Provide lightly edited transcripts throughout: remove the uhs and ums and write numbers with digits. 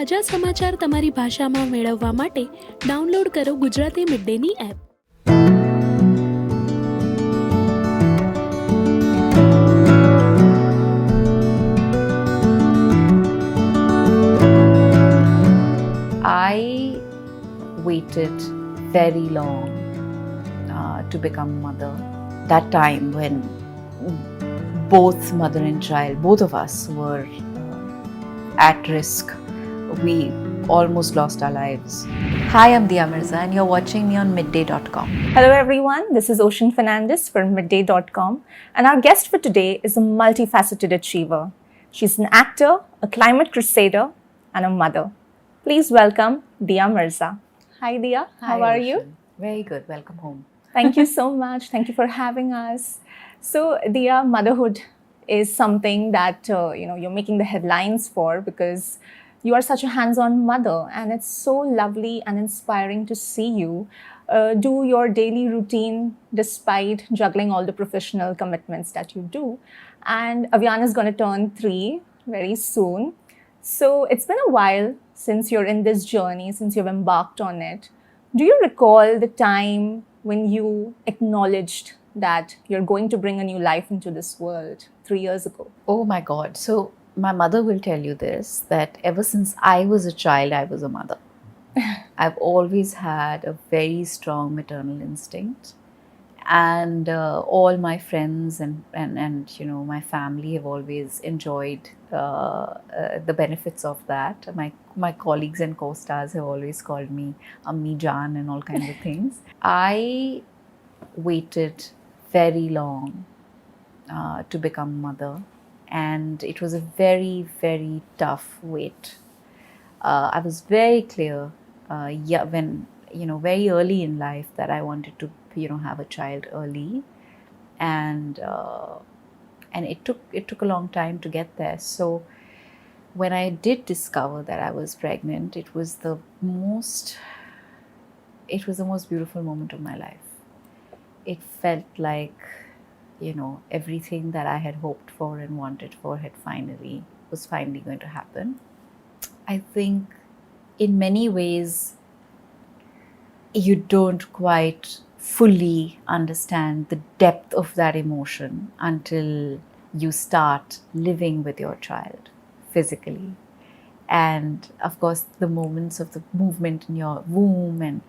તાજા સમાચાર તમારી ભાષામાં મેળવવા માટે ડાઉનલોડ કરો Gujarati mid Danny app. I waited very long to become a mother. That time when both mother and child, both of us were at risk. We almost lost our lives. Hi, I'm Dia Mirza and you're watching me on midday.com. Hello everyone, this is Ocean Fernandez from midday.com and our guest for today is a multifaceted achiever. She's an actor, a climate crusader and a mother. Please welcome Dia Mirza. Hi Dia, how Hi, are you? Ocean. Very good. Welcome home. Thank you so much. Thank you for having us. So Dia, motherhood is something that you're making the headlines for because you are such a hands-on mother and it's so lovely and inspiring to see you do your daily routine despite juggling all the professional commitments that you do. And Aviana is going to turn 3 very soon. So it's been a while since you're in this journey, since you've embarked on it. Do you recall the time when you acknowledged that you're going to bring a new life into this world 3 years ago? Oh my God. So my mother will tell you this, that ever since I was a child, I was a mother. I've always had a very strong maternal instinct. And all my friends and my family have always enjoyed the benefits of that. My colleagues and co-stars have always called me Ammi Jaan and all kinds of things. I waited very long to become a mother, and it was a very, very tough wait. I was very clear, when very early in life, that I wanted to have a child early, and it took a long time to get there. So when I did discover that I was pregnant, it was the most beautiful moment of my life. It felt like everything that I had hoped for and wanted for was finally going to happen. I think in many ways you don't quite fully understand the depth of that emotion until you start living with your child physically. And of course the moments of the movement in your womb, and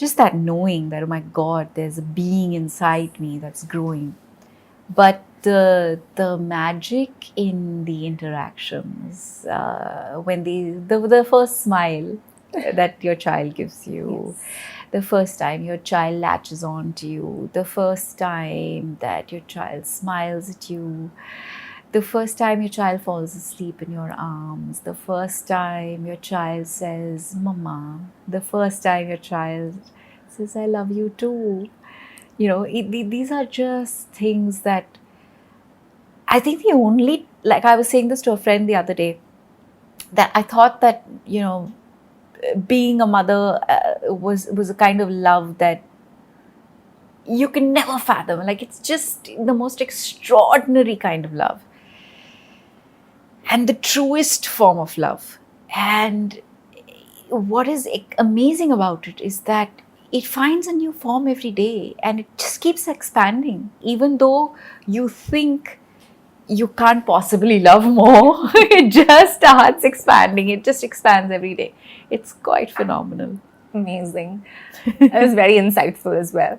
just that knowing that, oh my God, there's a being inside me that's growing. But the magic in the interactions, when the first smile that your child gives you, Yes. the first time your child latches on to you, the first time that your child smiles at you, the first time your child falls asleep in your arms, the first time your child says mama, the first time your child says I love you too. These are just things that I think like I was saying this to a friend the other day, that I thought that being a mother was a kind of love that you can never fathom. Like, it's just the most extraordinary kind of love and the truest form of love. And what is amazing about it is that it finds a new form every day, and it just keeps expanding. Even though you think you can't possibly love more, it just starts expanding. It just expands every day. It's quite phenomenal. Amazing. It was very insightful as well.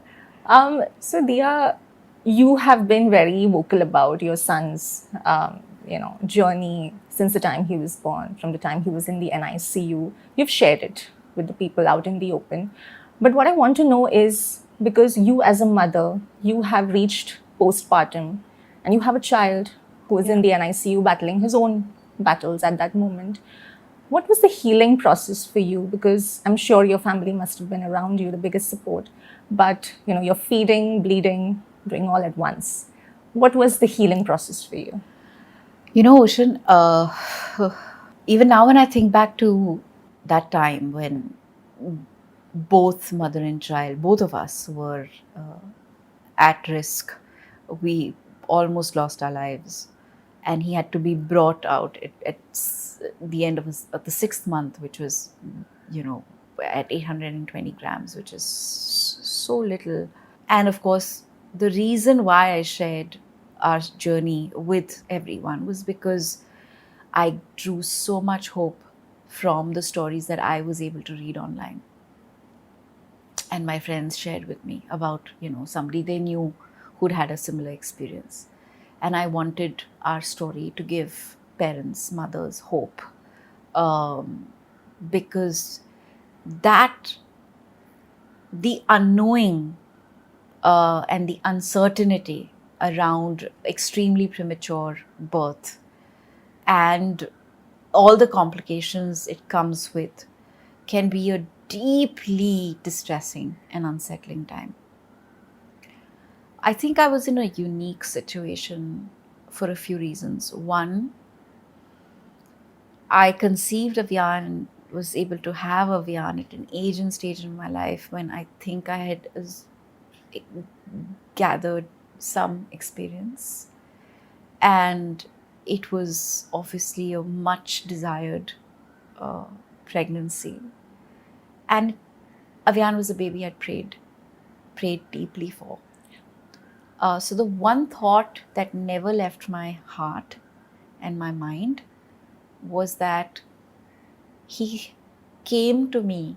So Dia, you have been very vocal about your son's journey since the time he was born, from the time he was in the NICU. You've shared it with the people out in the open. But what I want to know is, because you as a mother, you have reached postpartum and you have a child who is in the NICU battling his own battles at that moment. What was the healing process for you? Because I'm sure your family must have been around you, the biggest support. But you're feeding, bleeding, doing all at once. What was the healing process for you? Ocean, even now when I think back to that time when both mother and child, both of us were at risk, we almost lost our lives. and he had to be brought out the end of the 6th month, which was, at 820 grams, which is so little. And of course, the reason why I shared our journey with everyone was because I drew so much hope from the stories that I was able to read online. And my friends shared with me about, somebody they knew who'd had a similar experience. And I wanted our story to give parents, mothers hope. Because that, the unknowing and the uncertainty around extremely premature birth and all the complications it comes with can be a deeply distressing and unsettling time. I think I was in a unique situation for a few reasons. One, I conceived Avian and was able to have Avian at an age and stage in my life when I think I had gathered some experience. And it was obviously a much desired pregnancy. And Avian was a baby I'd prayed deeply for. So the one thought that never left my heart and my mind was that he came to me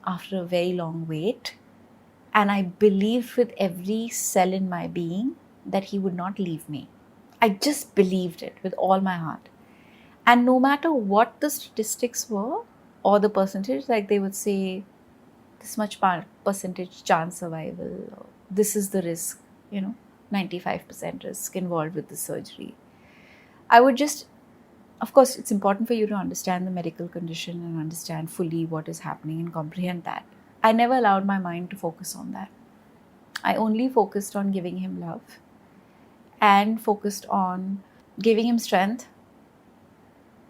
after a very long wait, and I believed with every cell in my being that he would not leave me. I just believed it with all my heart. And no matter what the statistics were or the percentage, like they would say, this much percentage chance survival, or this is the risk, 95% risk involved with the surgery. I would just, of course, it's important for you to understand the medical condition and understand fully what is happening and comprehend that. I never allowed my mind to focus on that. I only focused on giving him love and focused on giving him strength.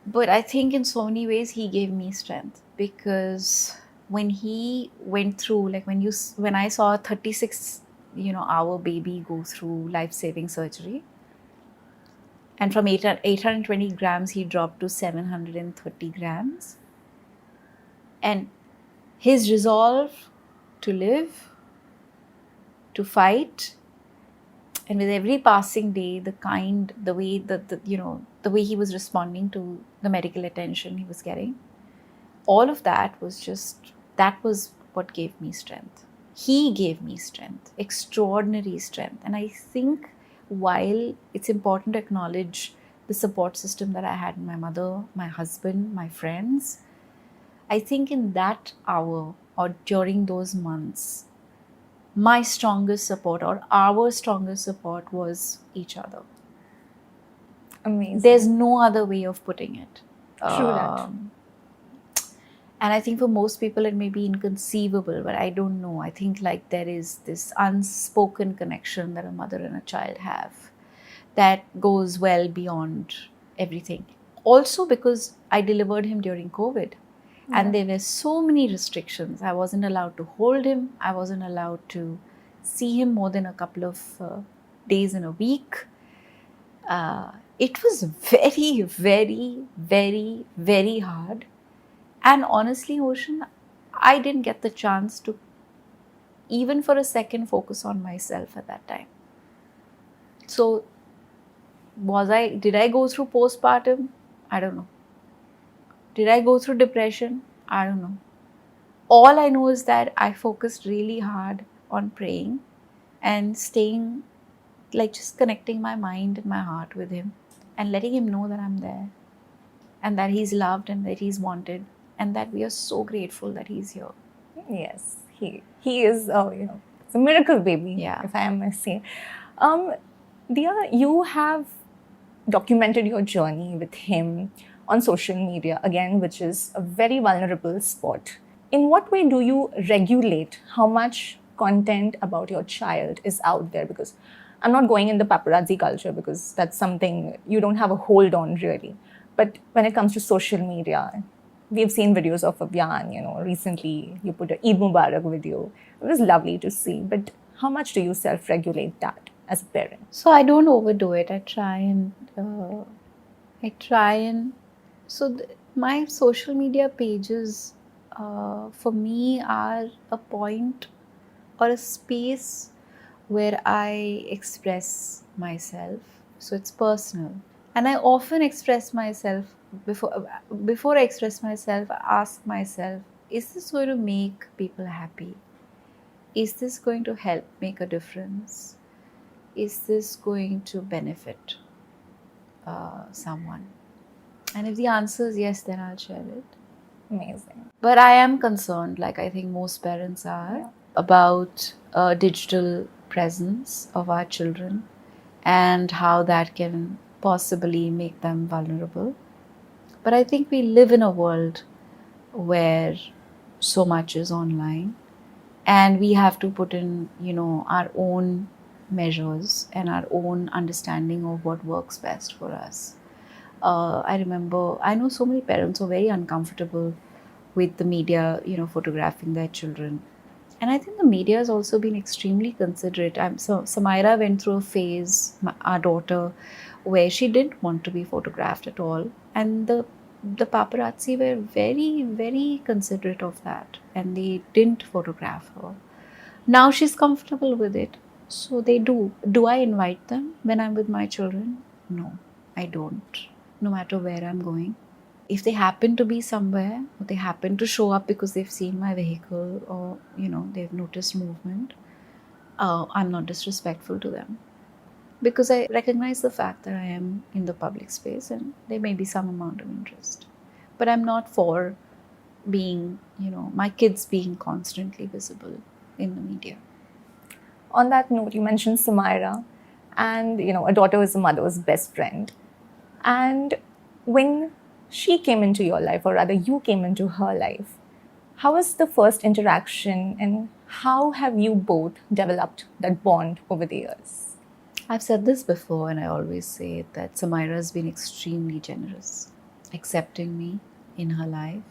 But I think in so many ways he gave me strength, because when he went through, like when I saw a 36 hour baby go through life-saving surgery, and from 820 grams he dropped to 730 grams, and his resolve to live, to fight, and with every passing day, the way he was responding to the medical attention he was getting, all of that was what gave me strength. He gave me strength, extraordinary strength. And I think while it's important to acknowledge the support system that I had in my mother, my husband, my friends, I think in that hour or during those months, my strongest support or our strongest support was each other. Amazing. There's no other way of putting it. True that. And I think for most people it may be inconceivable, but I don't know. I think like there is this unspoken connection that a mother and a child have that goes well beyond everything. Also because I delivered him during COVID. And there were so many restrictions. I wasn't allowed to hold him. I wasn't allowed to see him more than a couple of days in a week. It was very, very, very, very hard. And honestly, Ocean, I didn't get the chance to even for a second focus on myself at that time. So did I go through postpartum? I don't know. Did I go through depression? I don't know. All I know is that I focused really hard on praying and staying, like just connecting my mind and my heart with him and letting him know that I'm there and that he's loved and that he's wanted and that we are so grateful that he's here. Yes, he is, it's a miracle baby, Yeah. if I must say. Dia, you have documented your journey with him on social media, again, which is a very vulnerable spot. In what way do you regulate how much content about your child is out there? Because I'm not going in the paparazzi culture because that's something you don't have a hold on really. But when it comes to social media, we've seen videos of Avian, recently you put an Eid Mubarak video. It was lovely to see. But how much do you self-regulate that? as a parent? So I don't overdo it. My social media pages for me are a point or a space where I express myself. So it's personal. And I often express myself before I express myself, I ask myself, is this going to make people happy? Is this going to help make a difference? Is this going to benefit someone? And if the answer is yes, then I'll share it. Amazing. But I am concerned, like I think most parents are, about digital presence of our children and how that can possibly make them vulnerable. But I think we live in a world where so much is online, and we have to put in, our own measures and our own understanding of what works best for us. I know so many parents are very uncomfortable with the media, photographing their children. And I think the media has also been extremely considerate. Samaira went through a phase, our daughter, where she didn't want to be photographed at all. And the paparazzi were very, very considerate of that. And they didn't photograph her. Now she's comfortable with it. So they do. Do I invite them when I'm with my children? No, I don't. No matter where I'm going. If they happen to be somewhere, or they happen to show up because they've seen my vehicle, or they've noticed movement, I'm not disrespectful to them, because I recognize the fact that I am in the public space and there may be some amount of interest. But I'm not for being, my kids being constantly visible in the media. On that note, you mentioned Samaira, and a daughter is a mother's best friend. And when she came into your life, or rather you came into her life, how was the first interaction, and how have you both developed that bond over the years? I've said this before, and I always say it, that Samaira has been extremely generous, accepting me in her life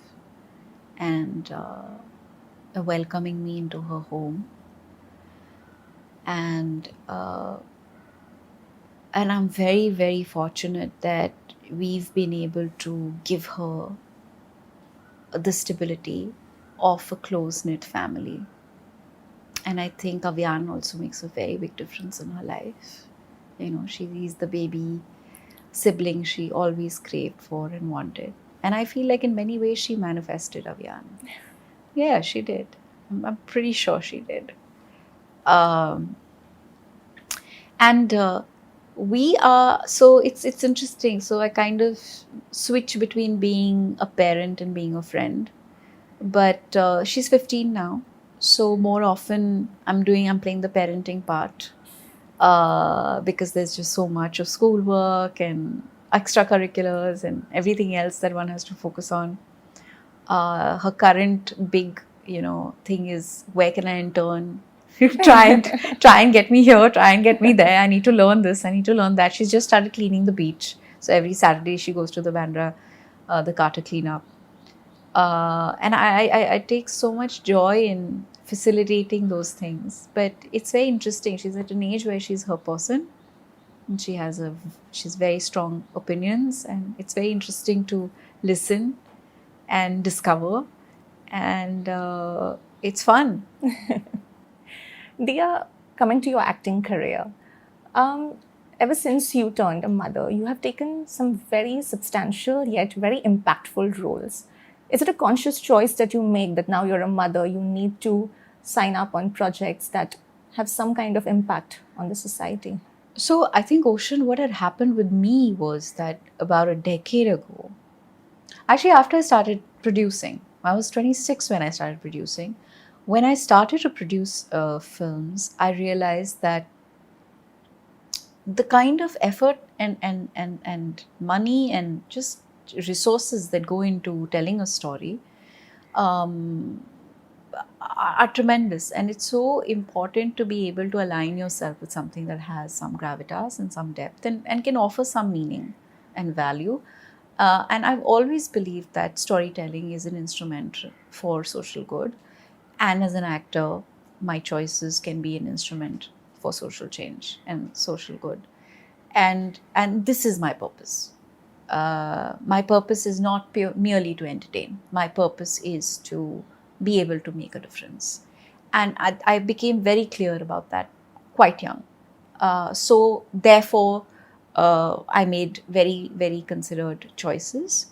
and welcoming me into her home. And I'm very, very fortunate that we've been able to give her the stability of a close-knit family. And I think Avyan also makes a very big difference in her life. She's the baby sibling she always craved for and wanted. And I feel like in many ways she manifested Avyan. Yeah, she did. I'm pretty sure she did. We are, so it's interesting. So I kind of switch between being a parent and being a friend. But she's 15 now. So more often I'm playing the parenting part because there's just so much of schoolwork and extracurriculars and everything else that one has to focus on. Her current big, thing is, where can I intern? try and get me here, try and get me there. I need to learn this, I need to learn that. She's just started cleaning the beach. So every Saturday she goes to the Bandra, the Carter cleanup. And I take so much joy in facilitating those things. But it's very interesting. She's at an age where she's her person. And she's very strong opinions. And it's very interesting to listen and discover. And it's fun. Dia, coming to your acting career, ever since you turned a mother, you have taken some very substantial yet very impactful roles. Is it a conscious choice that you make that now you're a mother, you need to sign up on projects that have some kind of impact on the society? So I think, Ocean, what had happened with me was that about a decade ago, actually after I started producing, I was 26 when I started producing. When I started to produce films, I realized that the kind of effort and money and just resources that go into telling a story are tremendous. And it's so important to be able to align yourself with something that has some gravitas and some depth and can offer some meaning and value. And I've always believed that storytelling is an instrument for social good. And as an actor, my choices can be an instrument for social change and social good. And this is my purpose. My purpose is not merely to entertain. My purpose is to be able to make a difference. And I became very clear about that quite young. So therefore, I made very, very considered choices.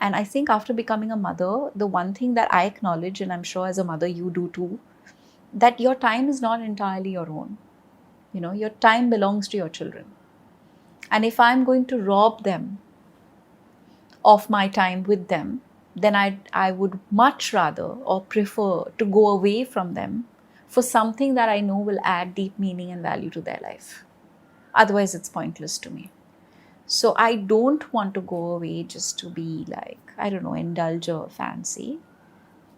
And I think after becoming a mother, the one thing that I acknowledge, and I'm sure as a mother you do too, that your time is not entirely your own. You know, your time belongs to your children. And if I'm going to rob them of my time with them, then I would much rather or prefer to go away from them for something that I know will add deep meaning and value to their life. Otherwise, it's pointless to me. So I don't want to go away just to be like, I don't know, indulge a fancy.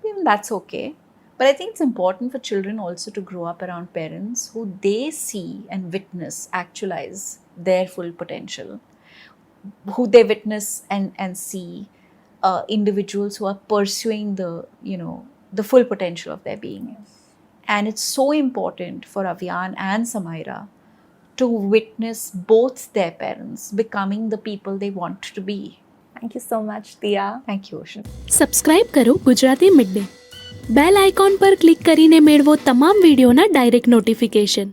Even that's okay. But I think it's important for children also to grow up around parents who they see and witness actualize their full potential, who they witness and see individuals who are pursuing the full potential of their being. And it's so important for Avian and Samaira to witness both their parents becoming the people they want to be. Thank you so much, Dia. Thank you, Ocean. Subscribe કરો Gujarati mid day. Bell icon પર click કરીને મેળવો તમામ વિડીયોના direct notification.